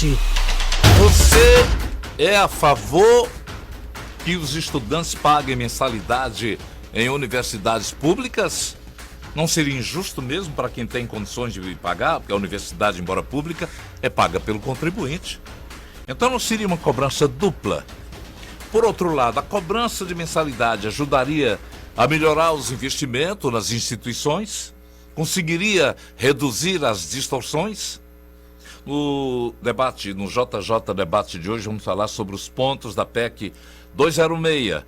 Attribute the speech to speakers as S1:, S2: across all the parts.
S1: debate.
S2: Você é a favor que os estudantes paguem mensalidade em universidades públicas? Não seria injusto mesmo para quem tem condições de pagar? Porque a universidade, embora pública, é paga pelo contribuinte. Então não seria uma cobrança dupla? Por outro lado, a cobrança de mensalidade ajudaria a melhorar os investimentos nas instituições? Conseguiria reduzir as distorções? No debate, no JJ Debate de hoje, vamos falar sobre os pontos da PEC 206,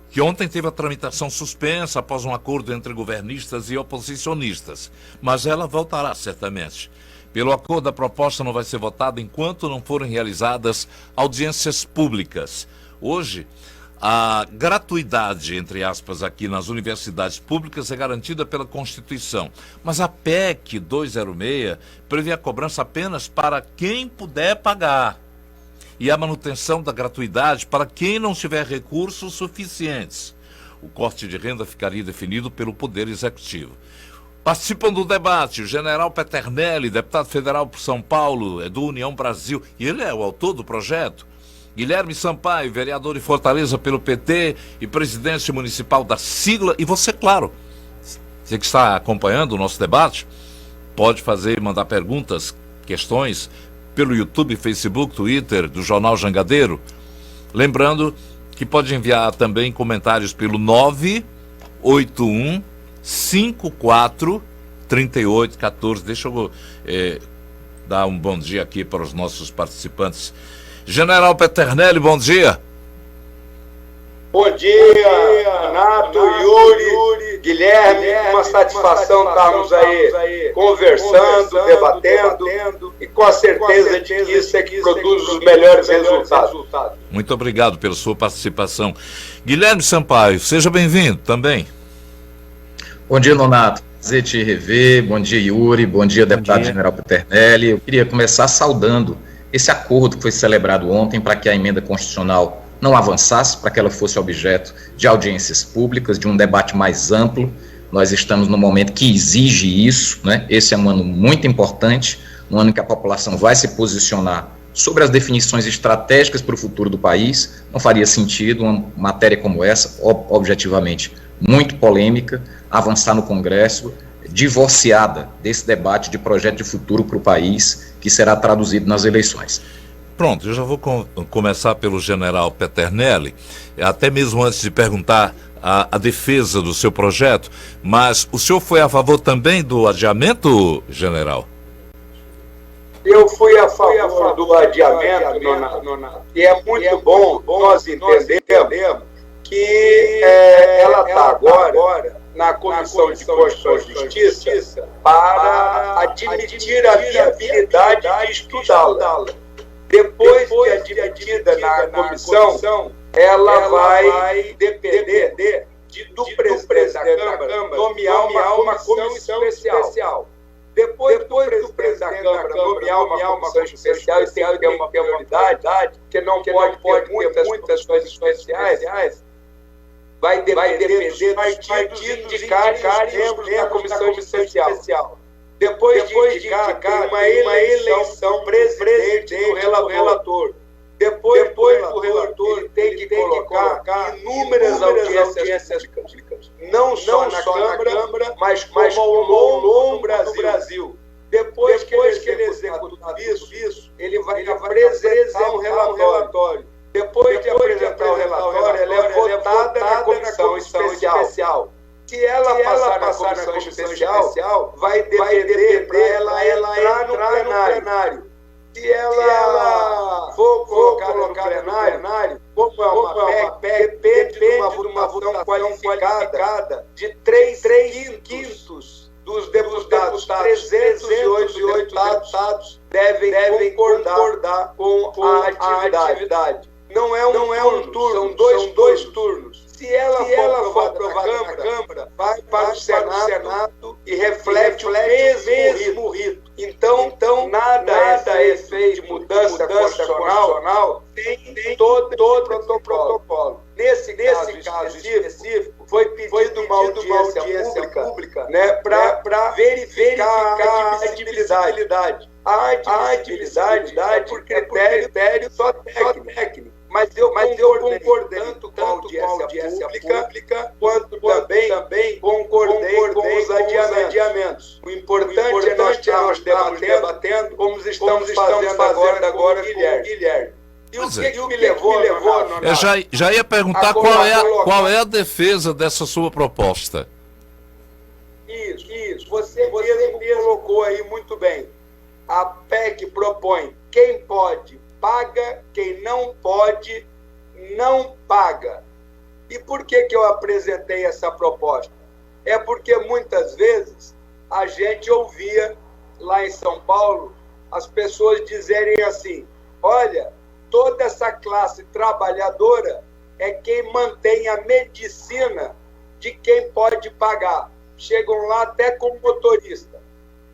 S2: que ontem teve a tramitação suspensa após um acordo entre governistas e oposicionistas. Mas ela voltará certamente. Pelo acordo, a proposta não vai ser votada enquanto não forem realizadas audiências públicas. Hoje, a gratuidade, entre aspas, aqui nas universidades públicas é garantida pela Constituição. Mas a PEC 206 prevê a cobrança apenas para quem puder pagar e a manutenção da gratuidade para quem não tiver recursos suficientes. O corte de renda ficaria definido pelo Poder Executivo. Participam do debate o general Peternelli, deputado federal por São Paulo, é do União Brasil, e ele é o autor do projeto. Guilherme Sampaio, vereador de Fortaleza pelo PT e presidente municipal da sigla. E você, claro, você que está acompanhando o nosso debate, pode fazer e mandar perguntas, questões pelo YouTube, Facebook, Twitter do Jornal Jangadeiro. Lembrando que pode enviar também comentários pelo 981 54 38 14. Deixa eu dar um bom dia aqui para os nossos participantes. General Peternelli, bom dia.
S3: Bom dia, Renato, Yuri, Guilherme, uma satisfação estarmos aí conversando, debatendo e com a certeza de que isso é que produz os melhores resultados.
S2: Muito obrigado pela sua participação. Guilherme Sampaio, seja bem-vindo também.
S4: Bom dia, Nonato. Prazer te rever. Bom dia, Yuri. Bom dia, deputado General Peternelli. Eu queria começar saudando esse acordo que foi celebrado ontem para que a emenda constitucional não avançasse, para que ela fosse objeto de audiências públicas, de um debate mais amplo. Nós estamos num momento que exige isso, né? Esse é um ano muito importante, um ano em que a população vai se posicionar sobre as definições estratégicas para o futuro do país. Não faria sentido uma matéria como essa, objetivamente muito polêmica, avançar no Congresso, divorciada desse debate de projeto de futuro para o país, que será traduzido nas eleições.
S2: Pronto, eu já vou começar pelo general Peternelli, até mesmo antes de perguntar a defesa do seu projeto, mas o senhor foi a favor também do adiamento, general?
S3: Eu fui a favor do adiamento, Nonato, e é muito bom nós entendemos que ela está agora na Comissão de Constituição e Justiça para admitir a viabilidade de estudá-la. Depois de admitida na comissão, ela vai depender do presidente da Câmara nomear uma comissão especial. Depois do presidente da Câmara nomear uma comissão especial, e tem que ter uma prioridade, que não pode ter muitas coisas especiais, vai depender dos partidos indicarem os membros da comissão especial. Depois de indicar, tem uma eleição presidente do relator. Depois do relator, ele tem que colocar inúmeras audiências públicas. Não só na Câmara, mas ao longo do Brasil. Depois que ele executar isso, ele vai apresentar um relatório. Depois de apresentar o relatório, ela é votada na comissão especial. Se ela passar na comissão especial, vai depender para ela entrar no plenário. Se ela for colocar no plenário, como é uma PEC, depende de uma votação qualificada de 3/5 dos deputados. 308 deputados devem concordar com a atividade. Não é um turno, são dois turnos. Se ela for aprovada na Câmara, vai para o Senado e reflete o mesmo rito. Então nada é feito de mudança constitucional, tem todo o protocolo. Nesse caso específico, foi pedido uma audiência pública, né, para verificar a admissibilidade. A admissibilidade é por critério só técnico. Mas eu concordei tanto com a audiência pública, quanto também concordei com os adiamentos. O importante é nós estarmos debatendo como estamos fazendo agora com o Guilherme. E o que me levou,
S2: eu já ia perguntar qual é a defesa dessa sua proposta.
S3: Isso. Você mesmo colocou aí muito bem. A PEC propõe: quem pode, paga; quem não pode, não paga. E por que eu apresentei essa proposta? É porque muitas vezes a gente ouvia lá em São Paulo as pessoas dizerem assim: olha, toda essa classe trabalhadora é quem mantém a medicina de quem pode pagar. Chegam lá até como motorista.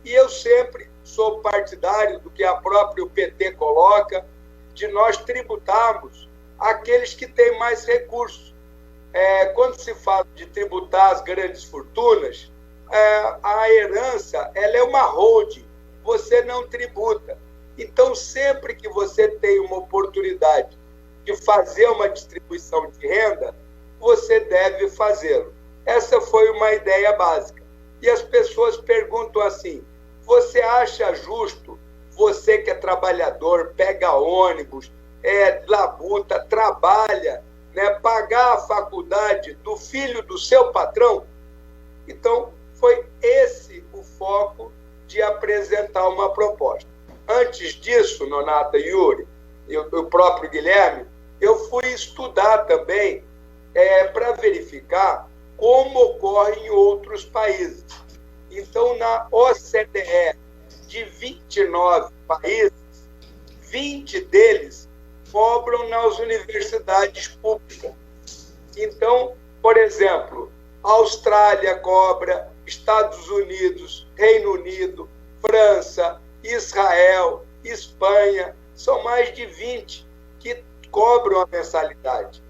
S3: E eu sempre sou partidário do que a própria PT coloca, de nós tributarmos aqueles que têm mais recursos. Quando se fala de tributar as grandes fortunas, a herança ela é uma holding, você não tributa. Então, sempre que você tem uma oportunidade de fazer uma distribuição de renda, você deve fazê-lo. Essa foi uma ideia básica. E as pessoas perguntam assim: você acha justo, você que é trabalhador, pega ônibus, labuta, trabalha, né, pagar a faculdade do filho do seu patrão? Então, foi esse o foco de apresentar uma proposta. Antes disso, Nonata, Yuri, e o próprio Guilherme, eu fui estudar também para verificar como ocorre em outros países. Então, na OCDE, de 29 países, 20 deles cobram nas universidades públicas. Então, por exemplo, Austrália cobra, Estados Unidos, Reino Unido, França, Israel, Espanha, são mais de 20 que cobram a mensalidade.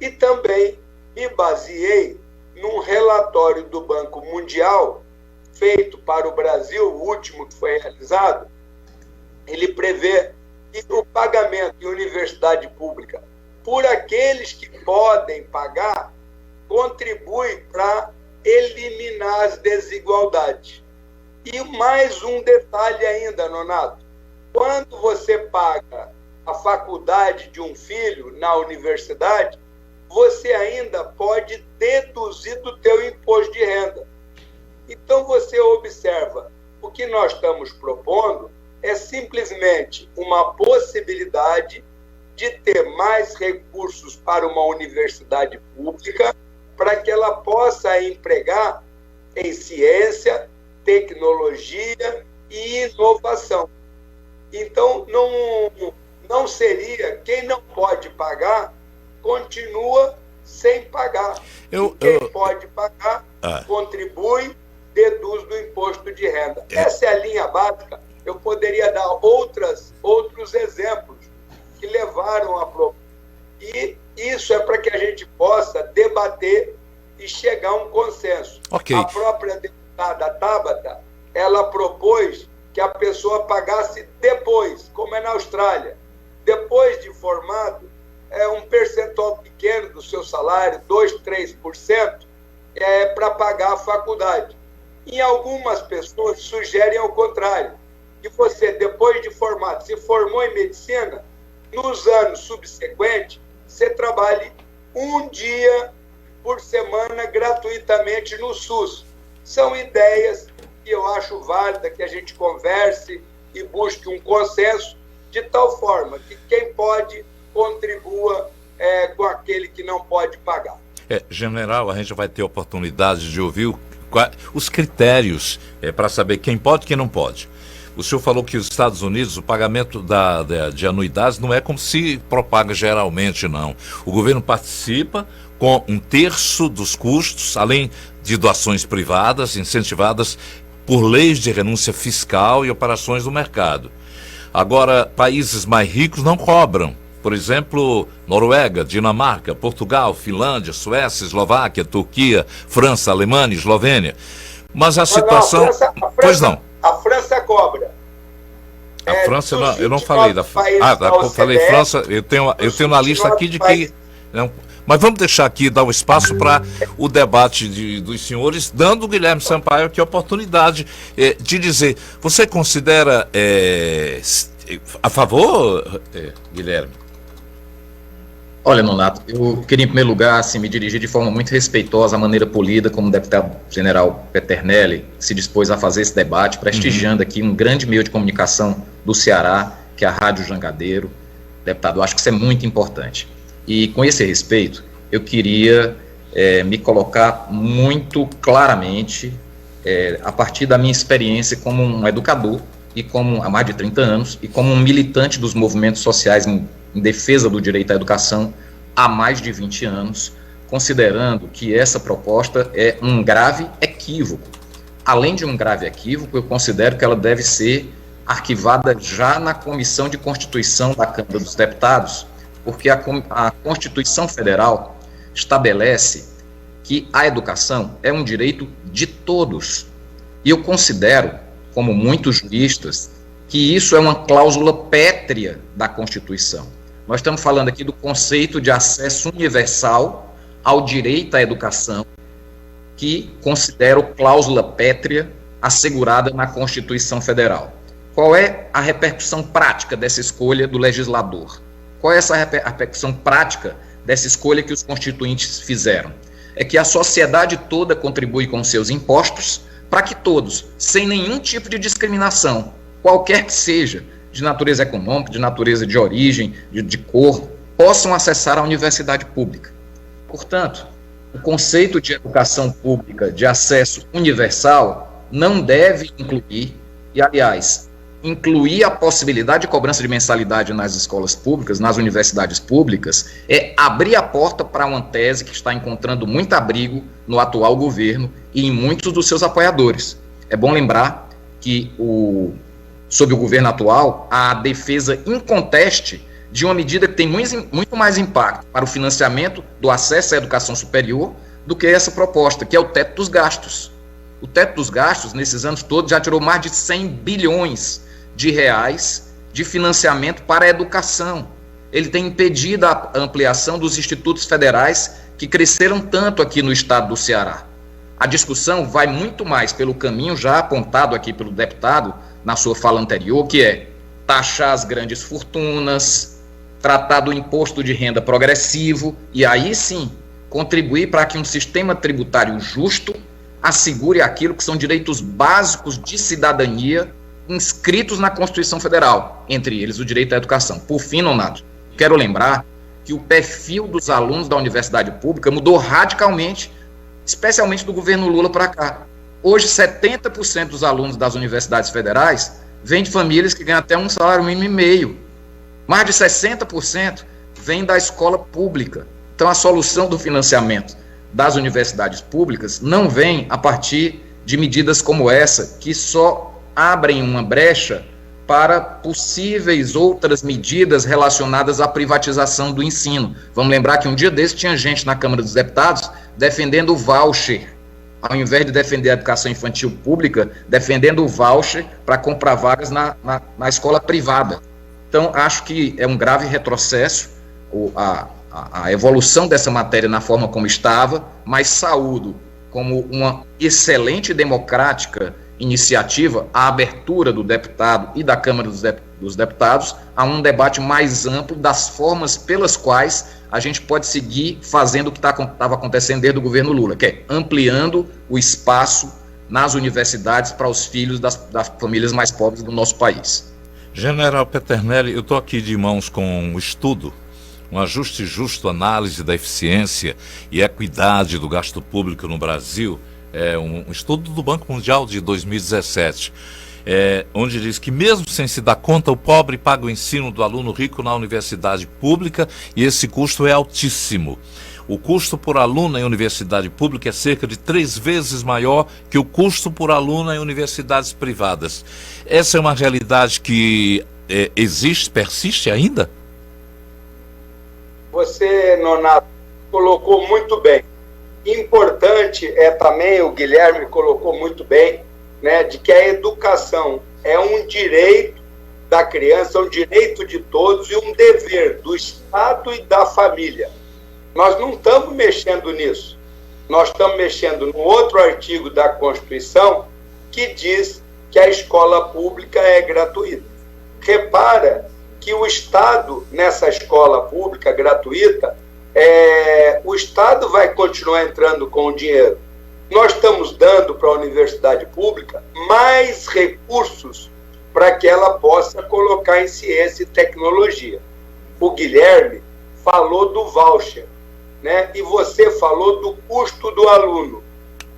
S3: E também me baseei num relatório do Banco Mundial, feito para o Brasil, o último que foi realizado. Ele prevê que o pagamento em universidade pública por aqueles que podem pagar contribui para eliminar as desigualdades. E mais um detalhe ainda, Nonato: quando você paga a faculdade de um filho na universidade, você ainda pode deduzir do teu imposto de renda. Então você observa, o que nós estamos propondo é simplesmente uma possibilidade de ter mais recursos para uma universidade pública, para que ela possa empregar em ciência, tecnologia e inovação. Então, não seria, quem não pode pagar, continua sem pagar. Quem pode pagar, contribui, deduz do imposto de renda. Essa é a linha básica. Eu poderia dar outros exemplos que levaram a proposta. E isso é para que a gente possa debater e chegar a um consenso.
S2: Okay.
S3: A própria deputada Tabata, ela propôs que a pessoa pagasse depois, como é na Austrália. Depois de formado, um percentual pequeno do seu salário, 2%, 3%, para pagar a faculdade. E algumas pessoas sugerem ao contrário, que você, depois de formado, se formou em medicina, nos anos subsequentes, você trabalhe um dia por semana gratuitamente no SUS. São ideias que eu acho válida que a gente converse e busque um consenso, de tal forma que quem pode contribua com aquele que não pode pagar.
S2: General, a gente vai ter oportunidade de ouvir os critérios para saber quem pode e quem não pode. O senhor falou que os Estados Unidos, o pagamento de anuidades não é como se propaga geralmente, não. O governo participa com 1/3 dos custos, além de doações privadas incentivadas por leis de renúncia fiscal e operações do mercado. Agora, países mais ricos não cobram. Por exemplo, Noruega, Dinamarca, Portugal, Finlândia, Suécia, Eslováquia, Turquia, França, Alemanha, Eslovênia. Mas a situação...
S3: Pois não. A França cobra.
S2: A França, eu não falei da França. Falei França, eu tenho na lista aqui de que... Não, mas vamos deixar aqui, dar o espaço para o debate dos senhores, dando o Guilherme Sampaio aqui a oportunidade de dizer, você considera a favor, Guilherme?
S4: Olha, Nonato, eu queria em primeiro lugar assim, me dirigir de forma muito respeitosa à maneira polida como o deputado general Peternelli se dispôs a fazer esse debate, prestigiando aqui um grande meio de comunicação do Ceará, que é a Rádio Jangadeiro. Deputado, eu acho que isso é muito importante. E com esse respeito, eu queria me colocar muito claramente, a partir da minha experiência como um educador, e como há mais de 30 anos, e como um militante dos movimentos sociais em defesa do direito à educação há mais de 20 anos, considerando que essa proposta é um grave equívoco. Além de um grave equívoco, eu considero que ela deve ser arquivada já na Comissão de Constituição da Câmara dos Deputados, porque a Constituição Federal estabelece que a educação é um direito de todos. E eu considero, como muitos juristas, que isso é uma cláusula pétrea da Constituição. Nós estamos falando aqui do conceito de acesso universal ao direito à educação, que considero cláusula pétrea assegurada na Constituição Federal. Qual é a repercussão prática dessa escolha do legislador? Qual é essa repercussão prática dessa escolha que os constituintes fizeram? É que a sociedade toda contribui com seus impostos para que todos, sem nenhum tipo de discriminação, qualquer que seja, de natureza econômica, de natureza de origem, de cor, possam acessar a universidade pública. Portanto, o conceito de educação pública de acesso universal não deve incluir, e aliás, incluir a possibilidade de cobrança de mensalidade nas escolas públicas, nas universidades públicas, é abrir a porta para uma tese que está encontrando muito abrigo no atual governo e em muitos dos seus apoiadores. É bom lembrar que, sob o governo atual, a defesa inconteste de uma medida que tem muito mais impacto para o financiamento do acesso à educação superior do que essa proposta, que é o teto dos gastos. O teto dos gastos, nesses anos todos, já tirou mais de 100 bilhões de reais de financiamento para a educação. Ele tem impedido a ampliação dos institutos federais que cresceram tanto aqui no estado do Ceará. A discussão vai muito mais pelo caminho já apontado aqui pelo deputado na sua fala anterior, que é taxar as grandes fortunas, tratar do imposto de renda progressivo e aí sim contribuir para que um sistema tributário justo assegure aquilo que são direitos básicos de cidadania inscritos na Constituição Federal, entre eles o direito à educação. Por fim, Nonato, quero lembrar que o perfil dos alunos da universidade pública mudou radicalmente, especialmente do governo Lula para cá. Hoje, 70% dos alunos das universidades federais vêm de famílias que ganham até um salário mínimo e meio. Mais de 60% vêm da escola pública. Então, a solução do financiamento das universidades públicas não vem a partir de medidas como essa, que só abrem uma brecha para possíveis outras medidas relacionadas à privatização do ensino. Vamos lembrar que um dia desse tinha gente na Câmara dos Deputados defendendo o voucher, ao invés de defender a educação infantil pública, defendendo o voucher para comprar vagas na escola privada. Então, acho que é um grave retrocesso a evolução dessa matéria na forma como estava, mas saúdo como uma excelente e democrática iniciativa a abertura do deputado e da Câmara dos Deputados a um debate mais amplo das formas pelas quais a gente pode seguir fazendo o que estava acontecendo desde o governo Lula, que é ampliando o espaço nas universidades para os filhos das famílias mais pobres do nosso país.
S2: General Peternelli, eu estou aqui de mãos com um estudo, um ajuste justo, análise da eficiência e equidade do gasto público no Brasil, um estudo do Banco Mundial de 2017, onde diz que mesmo sem se dar conta, o pobre paga o ensino do aluno rico na universidade pública e esse custo é altíssimo. O custo por aluno em universidade pública é cerca de 3 vezes maior que o custo por aluno em universidades privadas. Essa é uma realidade que existe, persiste ainda?
S3: Você, Nonato, colocou muito bem. Importante também, o Guilherme colocou muito bem, né, de que a educação é um direito da criança é um direito de todos e um dever do Estado e da família. Nós não estamos mexendo nisso. Nós estamos mexendo no outro artigo da Constituição que diz que a escola pública é gratuita. Repara que o Estado, nessa escola pública gratuita, o Estado vai continuar entrando com o dinheiro. Nós estamos dando para a universidade pública mais recursos para que ela possa colocar em ciência e tecnologia. O Guilherme falou do voucher, né? E você falou do custo do aluno.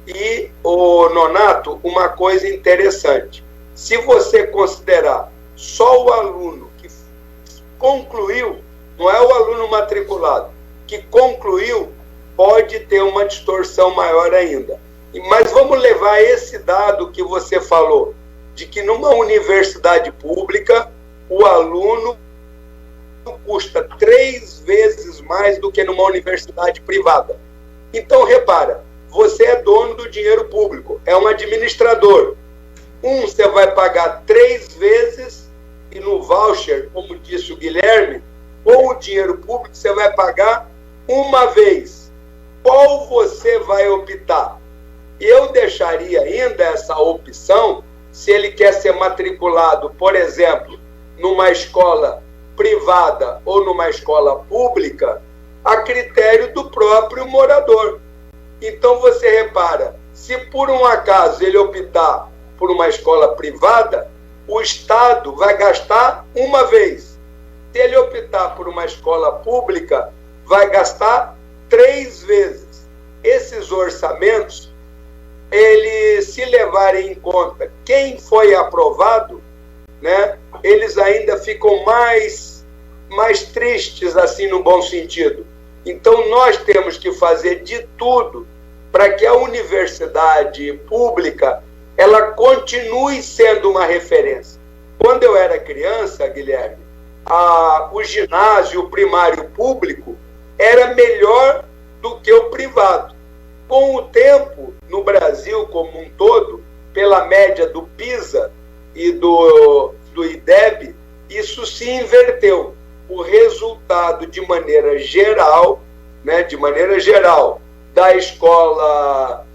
S3: E, Nonato, uma coisa interessante. Se você considerar só o aluno que concluiu, não é o aluno matriculado, que concluiu, pode ter uma distorção maior ainda. Mas vamos levar esse dado que você falou, de que numa universidade pública, o aluno custa 3 vezes mais do que numa universidade privada. Então, repara, você é dono do dinheiro público, é um administrador. Você vai pagar 3 vezes, e no voucher, como disse o Guilherme, com o dinheiro público você vai pagar uma vez. Qual você vai optar? Eu deixaria ainda essa opção, se ele quer ser matriculado, por exemplo, numa escola privada ou numa escola pública, a critério do próprio morador. Então você repara, se por um acaso ele optar por uma escola privada, o Estado vai gastar uma vez. Se ele optar por uma escola pública, vai gastar 3 vezes. Esses orçamentos, eles, se levarem em conta quem foi aprovado, né, eles ainda ficam mais tristes, assim, no bom sentido. Então, nós temos que fazer de tudo para que a universidade pública ela continue sendo uma referência. Quando eu era criança, Guilherme, o ginásio primário público era melhor do que o privado. Com o tempo, no Brasil como um todo, pela média do PISA e do IDEB, isso se inverteu. O resultado, de maneira geral, da escola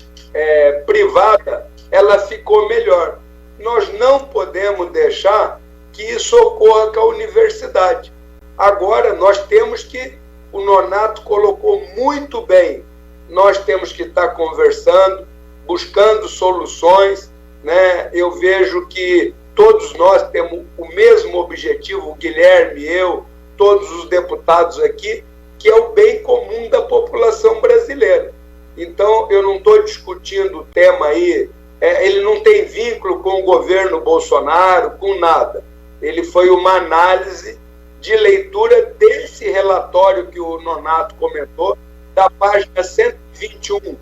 S3: privada, ela ficou melhor. Nós não podemos deixar que isso ocorra com a universidade. Agora, nós temos que, o Nonato colocou muito bem, nós temos que estar conversando, buscando soluções, né? Eu vejo que todos nós temos o mesmo objetivo, o Guilherme, eu, todos os deputados aqui, que é o bem comum da população brasileira. Então, eu não estou discutindo o tema aí, ele não tem vínculo com o governo Bolsonaro, com nada. Ele foi uma análise de leitura desse relatório que o Nonato comentou, da página 121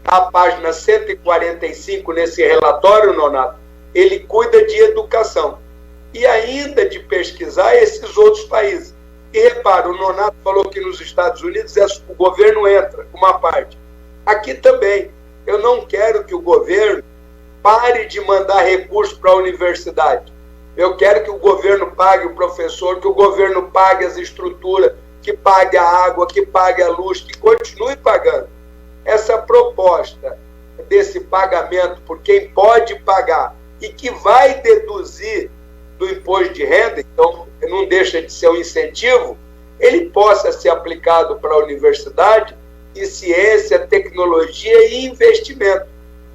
S3: à página 145 nesse relatório, Nonato, ele cuida de educação e ainda de pesquisar esses outros países. E repara, o Nonato falou que nos Estados Unidos o governo entra, uma parte. Aqui também, eu não quero que o governo pare de mandar recursos para a universidade. Eu quero que o governo pague o professor, que o governo pague as estruturas, que pague a água, que pague a luz, que continue pagando. Essa proposta desse pagamento por quem pode pagar e que vai deduzir do imposto de renda, então não deixa de ser um incentivo, ele possa ser aplicado para a universidade em ciência, tecnologia e investimento,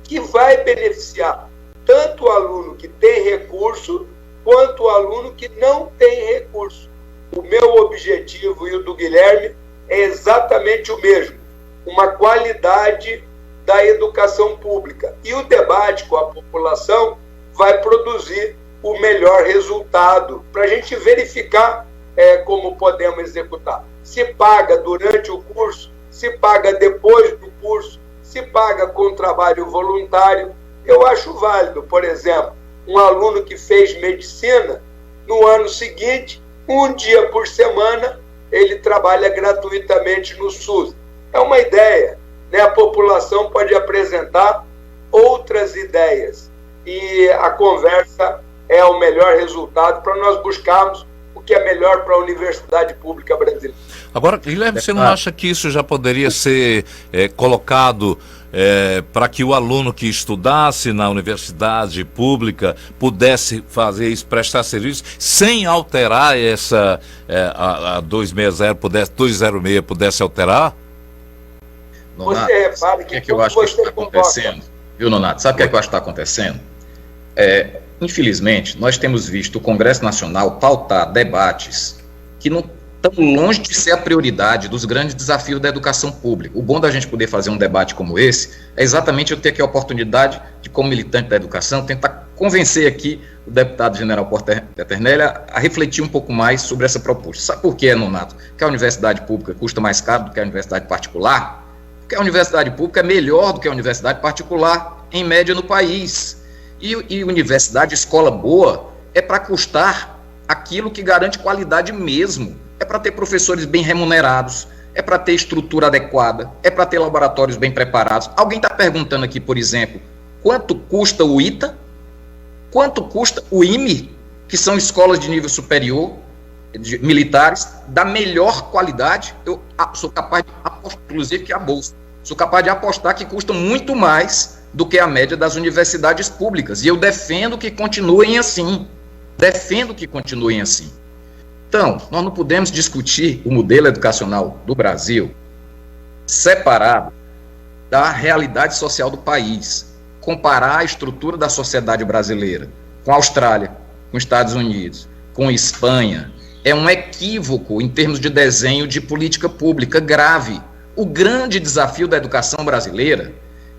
S3: que vai beneficiar tanto o aluno que tem recurso, quanto o aluno que não tem recurso. O meu objetivo e o do Guilherme é exatamente o mesmo, uma qualidade da educação pública. E o debate com a população vai produzir o melhor resultado, para a gente verificar como podemos executar. Se paga durante o curso, se paga depois do curso, se paga com trabalho voluntário. Eu acho válido, por exemplo, um aluno que fez medicina, no ano seguinte, um dia por semana, ele trabalha gratuitamente no SUS. É uma ideia, né? A população pode apresentar outras ideias e a conversa é o melhor resultado para nós buscarmos o que é melhor para a universidade pública brasileira.
S2: Agora, Guilherme, você não acha que isso já poderia ser colocado para que o aluno que estudasse na universidade pública pudesse fazer isso, prestar serviço, sem alterar essa a 206 pudesse alterar?
S4: Nonato,
S3: você repara
S4: o que eu acho que está acontecendo? Viu, Nonato? Sabe o que eu acho que está acontecendo? Infelizmente, nós temos visto o Congresso Nacional pautar debates que não estão longe de ser a prioridade dos grandes desafios da educação pública. O bom da gente poder fazer um debate como esse é exatamente eu ter aqui a oportunidade de, como militante da educação, tentar convencer aqui o deputado general Peternelli a refletir um pouco mais sobre essa proposta. Sabe por que, Nonato? Que a universidade pública custa mais caro do que a universidade particular? Porque a universidade pública é melhor do que a universidade particular, em média, no país. E universidade, escola boa, é para custar aquilo que garante qualidade mesmo. É para ter professores bem remunerados, é para ter estrutura adequada, é para ter laboratórios bem preparados. Alguém está perguntando aqui, por exemplo, quanto custa o ITA? Quanto custa o IME, que são escolas de nível superior, militares, da melhor qualidade? Eu sou capaz de apostar, inclusive, que a bolsa. Sou capaz de apostar que custa muito mais do que a média das universidades públicas. E eu defendo que continuem assim. Então, nós não podemos discutir o modelo educacional do Brasil separado da realidade social do país. Comparar a estrutura da sociedade brasileira com a Austrália, com os Estados Unidos, com a Espanha, é um equívoco em termos de desenho de política pública grave. O grande desafio da educação brasileira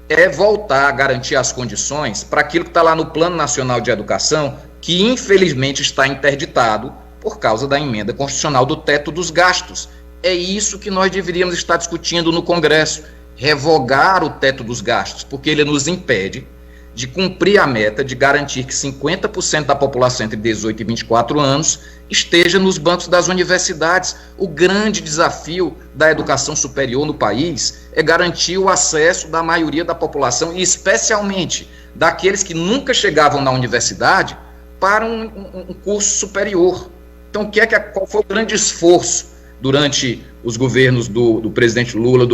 S4: é voltar a garantir as condições para aquilo que está lá no Plano Nacional de Educação, que infelizmente está interditado por causa da emenda constitucional do teto dos gastos. É isso que nós deveríamos estar discutindo no Congresso, revogar o teto dos gastos, porque ele nos impede de cumprir a meta de garantir que 50% da população entre 18 e 24 anos esteja nos bancos das universidades. O grande desafio da educação superior no país é garantir o acesso da maioria da população, e especialmente daqueles que nunca chegavam na universidade, para um curso superior. Então, qual foi o grande esforço durante os governos do presidente Lula,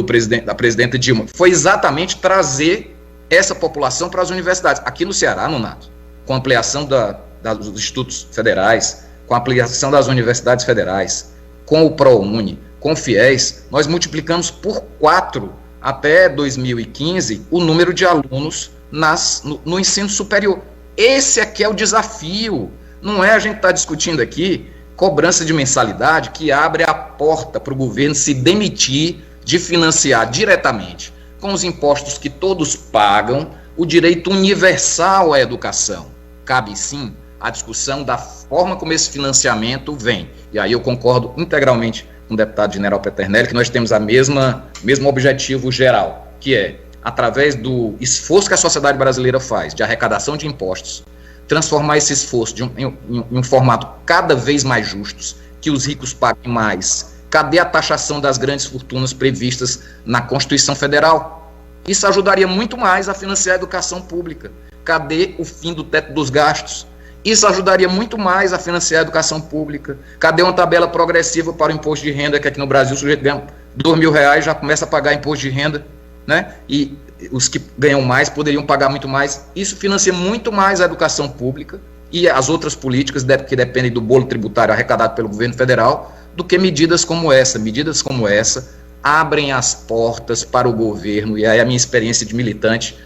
S4: da presidenta Dilma? Foi exatamente trazer essa população para as universidades. Aqui no Ceará, Nonato, com a ampliação dos institutos federais, com a ampliação das universidades federais, com o ProUni, com o FIES, nós multiplicamos por 4 até 2015 o número de alunos no ensino superior. Esse aqui é o desafio. Não é a gente estar discutindo aqui cobrança de mensalidade que abre a porta para o governo se demitir de financiar diretamente, com os impostos que todos pagam, o direito universal à educação. Cabe sim a discussão da forma como esse financiamento vem. E aí eu concordo integralmente com o deputado general Peternelli que nós temos mesmo objetivo geral, que é, através do esforço que a sociedade brasileira faz de arrecadação de impostos, transformar esse esforço em um formato cada vez mais justo, que os ricos paguem mais. Cadê a taxação das grandes fortunas previstas na Constituição Federal? Isso ajudaria muito mais a financiar a educação pública. Cadê o fim do teto dos gastos? Isso ajudaria muito mais a financiar a educação pública. Cadê uma tabela progressiva para o imposto de renda, que aqui no Brasil o sujeito ganha R$2.000 já começa a pagar imposto de renda, né? E os que ganham mais poderiam pagar muito mais. Isso financia muito mais a educação pública e as outras políticas que dependem do bolo tributário arrecadado pelo governo federal, do que medidas como essa. Medidas como essa abrem as portas para o governo, e aí a minha experiência de militante,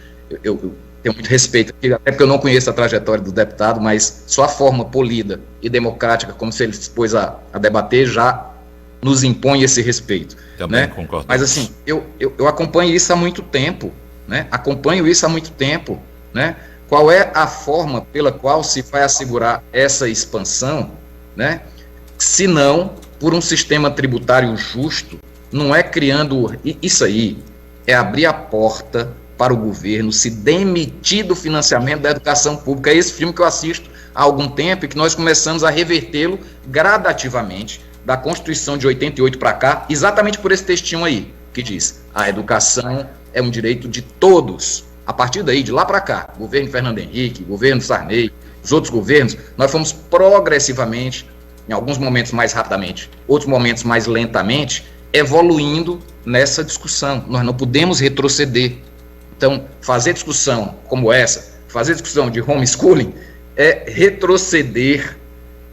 S4: eu tenho muito respeito, até porque eu não conheço a trajetória do deputado, mas só a forma polida e democrática como se ele se expôs a debater já nos impõe esse respeito.
S2: Também,
S4: né?
S2: Concordo.
S4: Mas assim, eu acompanho isso há muito tempo, né? Né? Qual é a forma pela qual se vai assegurar essa expansão, né? Se não por um sistema tributário justo, não é criando... Isso aí é abrir a porta para o governo se demitir do financiamento da educação pública. É esse filme que eu assisto há algum tempo e que nós começamos a revertê-lo gradativamente, da Constituição de 88 para cá, exatamente por esse textinho aí, que diz: a educação é um direito de todos. A partir daí, de lá para cá, governo Fernando Henrique, governo Sarney, os outros governos, nós fomos progressivamente, em alguns momentos mais rapidamente, outros momentos mais lentamente, evoluindo nessa discussão. Nós não podemos retroceder. Então, fazer discussão como essa, fazer discussão de homeschooling, é retroceder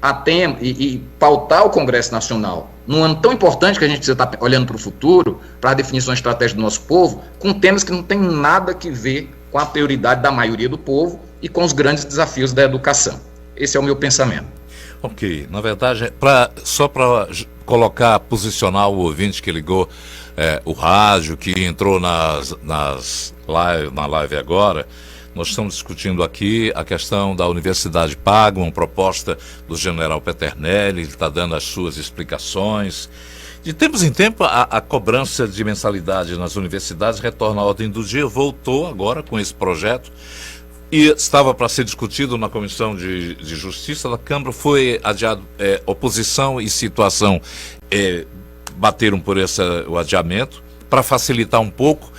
S4: a tempo e pautar o Congresso Nacional num ano tão importante que a gente precisa estar olhando para o futuro, para a definição estratégica do nosso povo, com temas que não tem nada que ver com a prioridade da maioria do povo e com os grandes desafios da educação. Esse é o meu pensamento.
S2: Ok, na verdade, só para colocar, posicionar o ouvinte que ligou o rádio, que entrou na live agora, nós estamos discutindo aqui a questão da Universidade Paga, uma proposta do general Peternelli, ele está dando as suas explicações. De tempos em tempos, a cobrança de mensalidade nas universidades retorna à ordem do dia, voltou agora com esse projeto, e estava para ser discutido na Comissão de Justiça da Câmara, foi adiado, oposição e situação bateram por o adiamento, para facilitar um pouco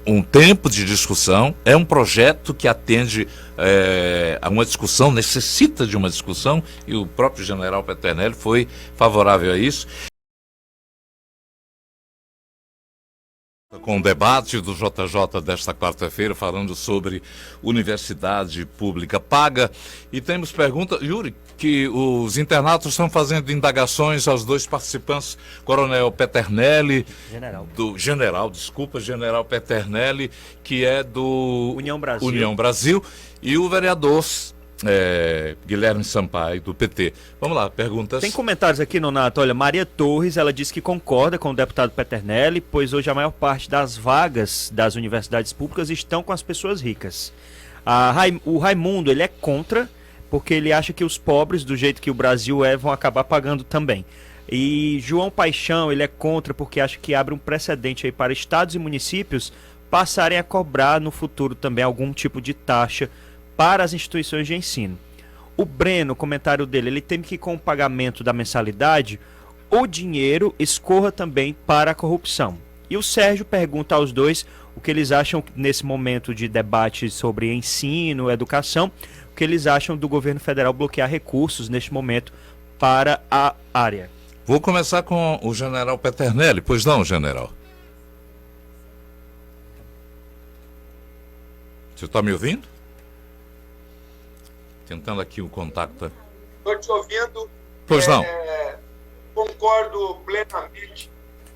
S2: um tempo de discussão. É um projeto que atende a uma discussão, necessita de uma discussão, e o próprio general Peternelli foi favorável a isso. Com o debate do JJ desta quarta-feira, falando sobre Universidade Pública Paga. E temos pergunta, Yuri, que os internatos estão fazendo indagações aos dois participantes, Coronel Peternelli, General Peternelli, que é do União Brasil, e o vereador Guilherme Sampaio, do PT. Vamos lá, perguntas.
S1: Tem comentários aqui, Nonato. Olha, Maria Torres, ela diz que concorda com o deputado Peternelli, pois hoje a maior parte das vagas das universidades públicas estão com as pessoas ricas. O Raimundo, ele é contra, porque ele acha que os pobres, do jeito que o Brasil vão acabar pagando também. E João Paixão, ele é contra, porque acha que abre um precedente aí para estados e municípios passarem a cobrar no futuro também algum tipo de taxa para as instituições de ensino. O Breno, o comentário dele, ele teme que com o pagamento da mensalidade, o dinheiro escorra também para a corrupção. E o Sérgio pergunta aos dois o que eles acham nesse momento de debate sobre ensino, educação, o que eles acham do governo federal bloquear recursos neste momento para a área.
S2: Vou começar com o general Peternelli. Pois não, general? Você está me ouvindo? Tentando aqui o contato.
S3: Estou te ouvindo.
S2: Pois não.
S3: Concordo plenamente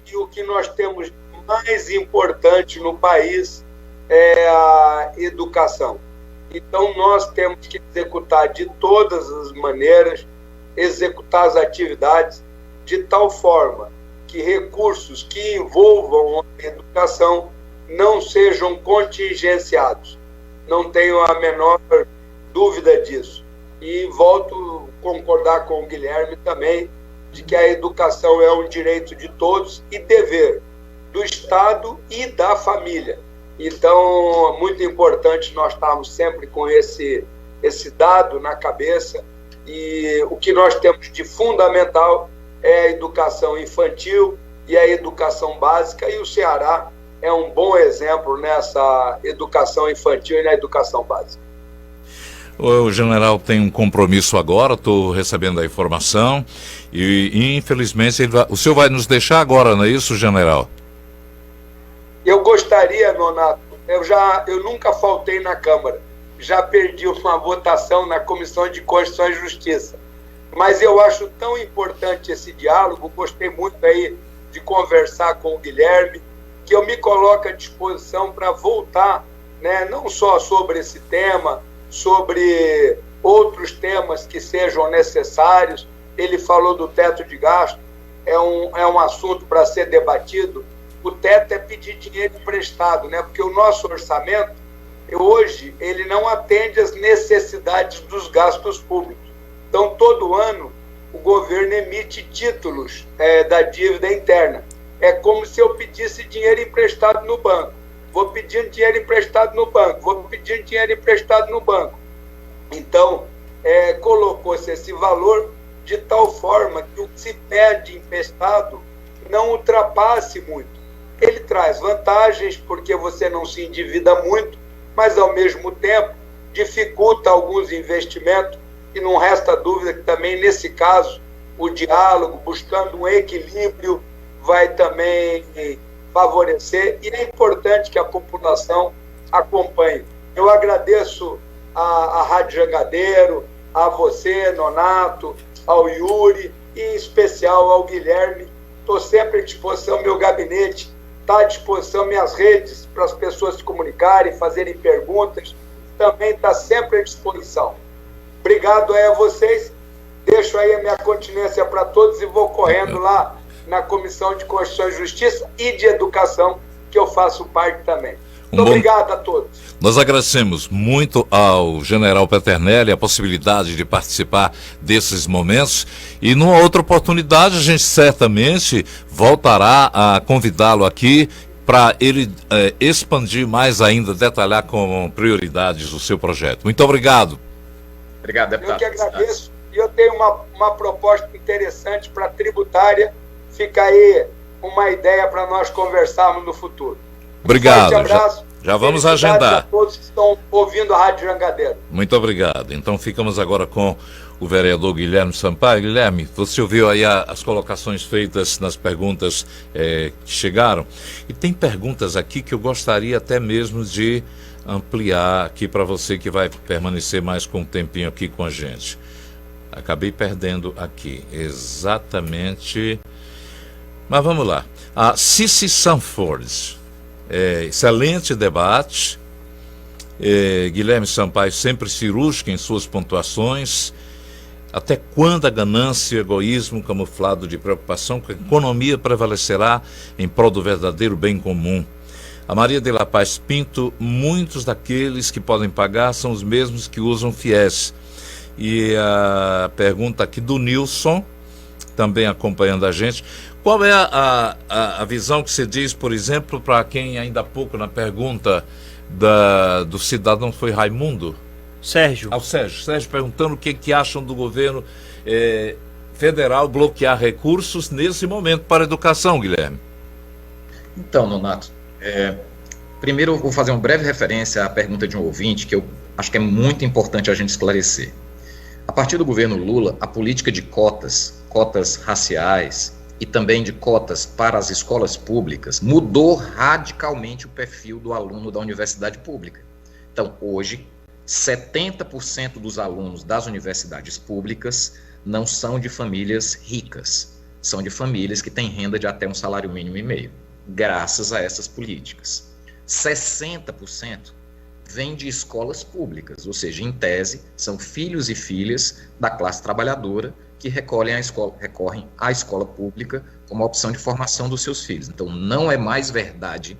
S3: que o que nós temos mais importante no país é a educação. Então, nós temos que executar de todas as maneiras, executar as atividades de tal forma que recursos que envolvam a educação não sejam contingenciados. Não tenho a menor dúvida disso. E volto a concordar com o Guilherme também, de que a educação é um direito de todos e dever do Estado e da família. Então, é muito importante nós estarmos sempre com esse dado na cabeça, e o que nós temos de fundamental é a educação infantil e a educação básica, e o Ceará é um bom exemplo nessa educação infantil e na educação básica.
S2: O general tem um compromisso agora, estou recebendo a informação, e infelizmente o senhor vai nos deixar agora, não é isso, general?
S3: Eu gostaria, Nonato, eu nunca faltei na Câmara, já perdi uma votação na Comissão de Constituição e Justiça, mas eu acho tão importante esse diálogo, gostei muito aí de conversar com o Guilherme, que eu me coloco à disposição para voltar, né, não só sobre esse tema, sobre outros temas que sejam necessários. Ele falou do teto de gasto, é um assunto para ser debatido. O teto é pedir dinheiro emprestado, né? Porque o nosso orçamento, hoje, ele não atende às necessidades dos gastos públicos. Então, todo ano, o governo emite títulos da dívida interna. É como se eu pedisse dinheiro emprestado no banco. Vou pedindo dinheiro emprestado no banco, vou pedindo dinheiro emprestado no banco. Então, colocou-se esse valor de tal forma que o que se pede emprestado não ultrapasse muito. Ele traz vantagens, porque você não se endivida muito, mas, ao mesmo tempo, dificulta alguns investimentos, e não resta dúvida que também, nesse caso, o diálogo, buscando um equilíbrio, vai também favorecer, e é importante que a população acompanhe. Eu agradeço a Rádio Jangadeiro, a você, Nonato, ao Yuri, e em especial ao Guilherme. Estou sempre à disposição, meu gabinete está à disposição, minhas redes, para as pessoas se comunicarem, fazerem perguntas, também está sempre à disposição. Obrigado aí a vocês, deixo aí a minha continência para todos e vou correndo lá na Comissão de Constituição e Justiça e de Educação, que eu faço parte também. Muito obrigado a todos.
S2: Nós agradecemos muito ao general Peternelli a possibilidade de participar desses momentos, e numa outra oportunidade a gente certamente voltará a convidá-lo aqui para ele expandir mais ainda, detalhar com prioridades o seu projeto. Muito obrigado.
S4: Obrigado, deputado.
S3: Eu que agradeço, e eu tenho uma proposta interessante para a tributária, fica aí uma ideia para nós conversarmos no futuro.
S2: Obrigado.
S3: Um forte abraço.
S2: Já vamos agendar.
S3: A todos que estão ouvindo a Rádio Jangadeiro.
S2: Muito obrigado. Então ficamos agora com o vereador Guilherme Sampaio. Guilherme, você ouviu aí as colocações feitas nas perguntas que chegaram? E tem perguntas aqui que eu gostaria até mesmo de ampliar aqui para você que vai permanecer mais com um tempinho aqui com a gente. Acabei perdendo aqui. Exatamente. Mas vamos lá. A Cici Sanford. Excelente debate. Guilherme Sampaio sempre cirúrgico em suas pontuações. Até quando a ganância e o egoísmo camuflado de preocupação com a economia prevalecerá em prol do verdadeiro bem comum? A Maria de la Paz Pinto, muitos daqueles que podem pagar são os mesmos que usam FIES. E a pergunta aqui do Nilson, também acompanhando a gente. Qual é a visão que você diz, por exemplo, para quem ainda há pouco na pergunta do cidadão foi Raimundo?
S1: Sérgio.
S2: Sérgio perguntando o que acham do governo federal bloquear recursos nesse momento para a educação, Guilherme.
S4: Então, Nonato, primeiro eu vou fazer uma breve referência à pergunta de um ouvinte que eu acho que é muito importante a gente esclarecer. A partir do governo Lula, a política de cotas raciais e também de cotas para as escolas públicas mudou radicalmente o perfil do aluno da universidade pública. Então, hoje, 70% dos alunos das universidades públicas não são de famílias ricas, são de famílias que têm renda de até um salário mínimo e meio, graças a essas políticas. 60% vem de escolas públicas, ou seja, em tese, são filhos e filhas da classe trabalhadora que recorrem à escola pública como opção de formação dos seus filhos. Então, não é mais verdade,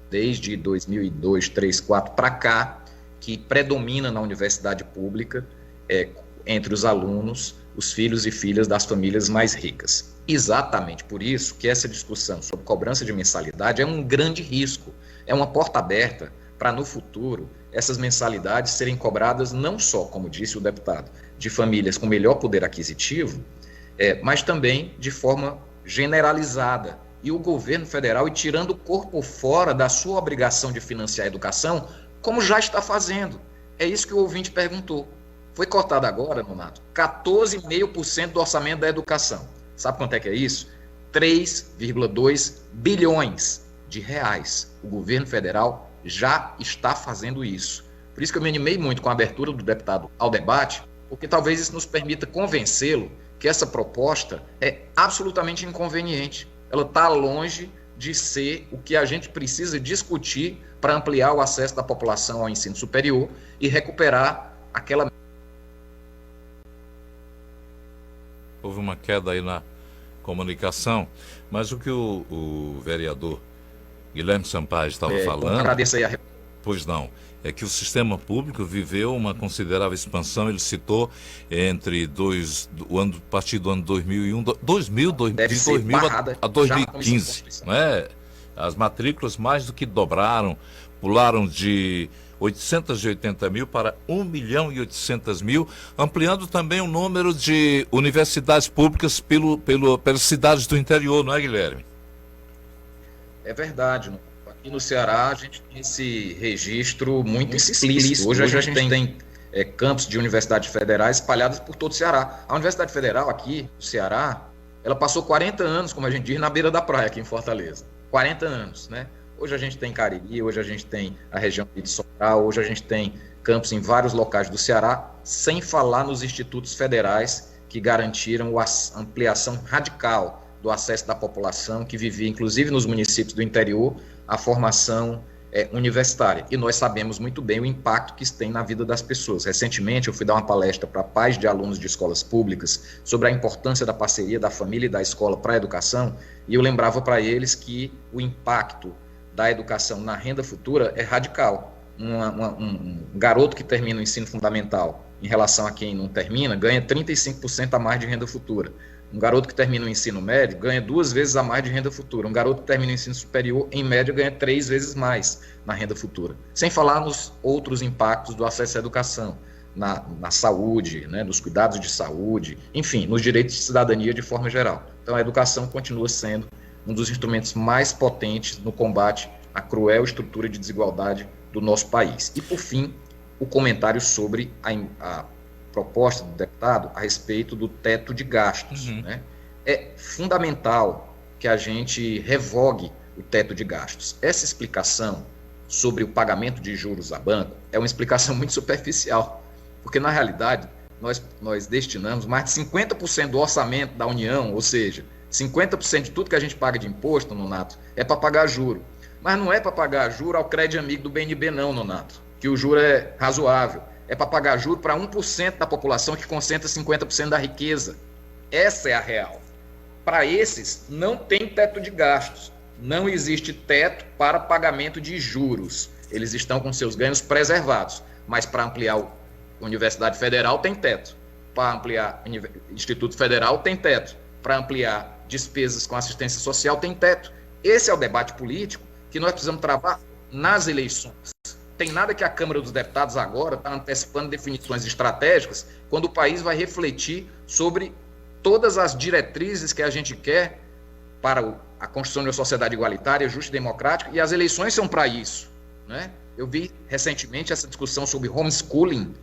S4: desde 2002, 2003, 2004 para cá, que predomina na universidade pública, entre os alunos, os filhos e filhas das famílias mais ricas. Exatamente por isso que essa discussão sobre cobrança de mensalidade é um grande risco, é uma porta aberta para, no futuro, essas mensalidades serem cobradas não só, como disse o deputado, de famílias com melhor poder aquisitivo, mas também de forma generalizada. E o governo federal ir tirando o corpo fora da sua obrigação de financiar a educação, como já está fazendo. É isso que o ouvinte perguntou. Foi cortado agora, Nonato, 14,5% do orçamento da educação. Sabe quanto é que é isso? 3,2 bilhões de reais. O governo federal já está fazendo isso. Por isso que eu me animei muito com a abertura do deputado ao debate, porque talvez isso nos permita convencê-lo que essa proposta é absolutamente inconveniente. Ela está longe de ser o que a gente precisa discutir para ampliar o acesso da população ao ensino superior e recuperar aquela...
S2: Houve uma queda aí na comunicação, mas o que o vereador Guilherme Sampaio estava falando...
S4: Agradeço aí a...
S2: Pois não, é que o sistema público viveu uma considerável expansão. Ele citou a partir do ano 2001, de 2000 a 2015, né? As matrículas mais do que dobraram, pularam de 880 mil para 1.800.000, ampliando também o número de universidades públicas pelas cidades do interior, não é, Guilherme?
S4: É verdade. E no Ceará a gente tem esse registro muito explícito. Hoje a gente tem campos de universidades federais espalhados por todo o Ceará. A Universidade Federal aqui, no Ceará, ela passou 40 anos, como a gente diz, na beira da praia aqui em Fortaleza. 40 anos, né? Hoje a gente tem Cariri, hoje a gente tem a região de Sobral, hoje a gente tem campos em vários locais do Ceará, sem falar nos institutos federais que garantiram a ampliação radical do acesso da população que vivia, inclusive nos municípios do interior, a formação universitária. E nós sabemos muito bem o impacto que isso tem na vida das pessoas. Recentemente eu fui dar uma palestra para pais de alunos de escolas públicas sobre a importância da parceria da família e da escola para a educação, e eu lembrava para eles que o impacto da educação na renda futura é radical. Um garoto que termina o ensino fundamental em relação a quem não termina, ganha 35% a mais de renda futura. Um garoto que termina o ensino médio ganha 2 vezes a mais de renda futura. Um garoto que termina o ensino superior, em média, ganha 3 vezes mais na renda futura. Sem falar nos outros impactos do acesso à educação, na saúde, né, nos cuidados de saúde, enfim, nos direitos de cidadania de forma geral. Então a educação continua sendo um dos instrumentos mais potentes no combate à cruel estrutura de desigualdade do nosso país. E, por fim, o comentário sobre a proposta do deputado a respeito do teto de gastos. Né? É fundamental que a gente revogue o teto de gastos. Essa explicação sobre o pagamento de juros a banco é uma explicação muito superficial, porque, na realidade, nós destinamos mais de 50% do orçamento da União, ou seja, 50% de tudo que a gente paga de imposto, Nonato, é para pagar juro. Mas não é para pagar juro ao crédito amigo do BNB, não, Nonato, que o juro é razoável. É para pagar juro para 1% da população que concentra 50% da riqueza. Essa é a real. Para esses, não tem teto de gastos. Não existe teto para pagamento de juros. Eles estão com seus ganhos preservados. Mas para ampliar a Universidade Federal, tem teto. Para ampliar o Instituto Federal, tem teto. Para ampliar despesas com assistência social, tem teto. Esse é o debate político que nós precisamos travar nas eleições. Tem nada que a Câmara dos Deputados agora está antecipando definições estratégicas quando o país vai refletir sobre todas as diretrizes que a gente quer para a construção de uma sociedade igualitária, justa e democrática, e as eleições são para isso. Né? Eu vi recentemente essa discussão sobre homeschooling.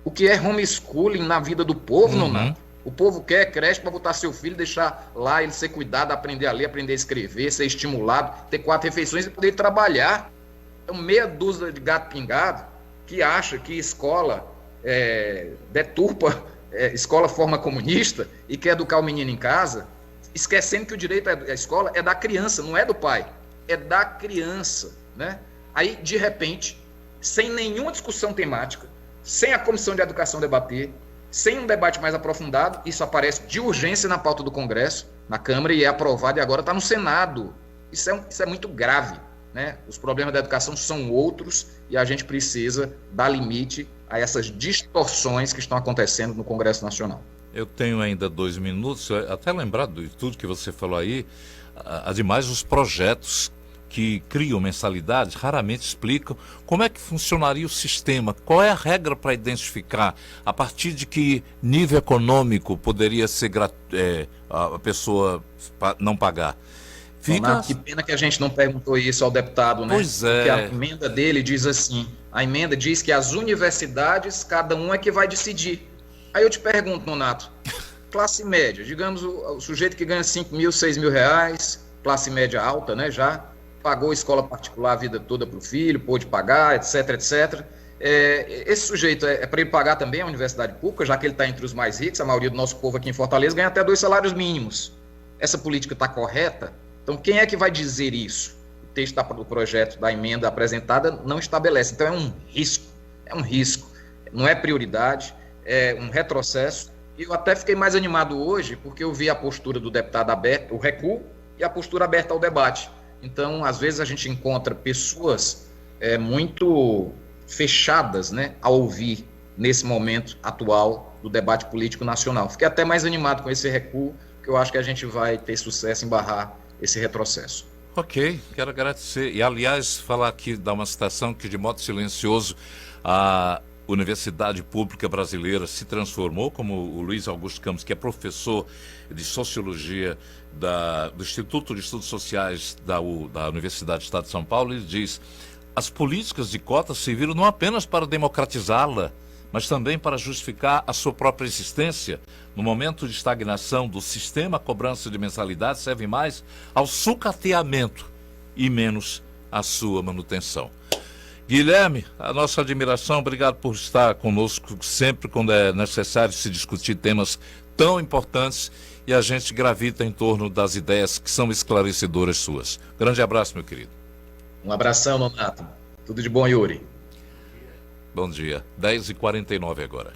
S4: O que é homeschooling na vida do povo, Nonato? O povo quer creche para botar seu filho, deixar lá ele ser cuidado, aprender a ler, aprender a escrever, ser estimulado, ter 4 refeições e poder trabalhar. Então, meia dúzia de gato pingado que acha que escola deturpa, escola forma comunista e quer educar o menino em casa, esquecendo que o direito à escola é da criança, não é do pai, é da criança. Né? Aí, de repente, sem nenhuma discussão temática, sem a Comissão de Educação debater, sem um debate mais aprofundado, isso aparece de urgência na pauta do Congresso, na Câmara, e é aprovado e agora está no Senado. Isso é muito grave. Né? Os problemas da educação são outros e a gente precisa dar limite a essas distorções que estão acontecendo no Congresso Nacional.
S2: Eu tenho ainda 2 minutos, até lembrar de tudo que você falou aí, ademais os projetos que criam mensalidades raramente explicam como é que funcionaria o sistema, qual é a regra para identificar a partir de que nível econômico poderia ser a pessoa não pagar.
S4: Nonato, que pena que a gente não perguntou isso ao deputado, né?
S2: Pois é.
S4: Porque a emenda dele diz assim, a emenda diz que as universidades, cada um é que vai decidir. Aí eu te pergunto, Nonato, classe média, digamos o sujeito que ganha 5 mil, 6 mil reais, classe média alta, né, já pagou escola particular a vida toda para o filho, pôde pagar, etc, etc. Esse sujeito é para ele pagar também a universidade pública, já que ele está entre os mais ricos, a maioria do nosso povo aqui em Fortaleza ganha até 2 salários mínimos. Essa política está correta? Então, quem é que vai dizer isso? O texto do projeto da emenda apresentada não estabelece. Então, é um risco. Não é prioridade, é um retrocesso. E eu até fiquei mais animado hoje, porque eu vi a postura do deputado aberta, o recuo, e a postura aberta ao debate. Então, às vezes, a gente encontra pessoas muito fechadas, né, a ouvir nesse momento atual do debate político nacional. Fiquei até mais animado com esse recuo, porque eu acho que a gente vai ter sucesso em barrar esse retrocesso.
S2: Ok, quero agradecer. E, aliás, falar aqui, dar uma citação que, de modo silencioso, a universidade pública brasileira se transformou, como o Luiz Augusto Campos, que é professor de Sociologia do Instituto de Estudos Sociais da Universidade do Estado de São Paulo, ele diz: as políticas de cotas serviram não apenas para democratizá-la, mas também para justificar a sua própria existência. No momento de estagnação do sistema, a cobrança de mensalidade serve mais ao sucateamento e menos à sua manutenção. Guilherme, a nossa admiração, obrigado por estar conosco sempre quando é necessário se discutir temas tão importantes, e a gente gravita em torno das ideias que são esclarecedoras suas. Grande abraço, meu querido.
S4: Um abração, Nonato. Tudo de bom, Yuri.
S2: Bom dia. 10h49 agora.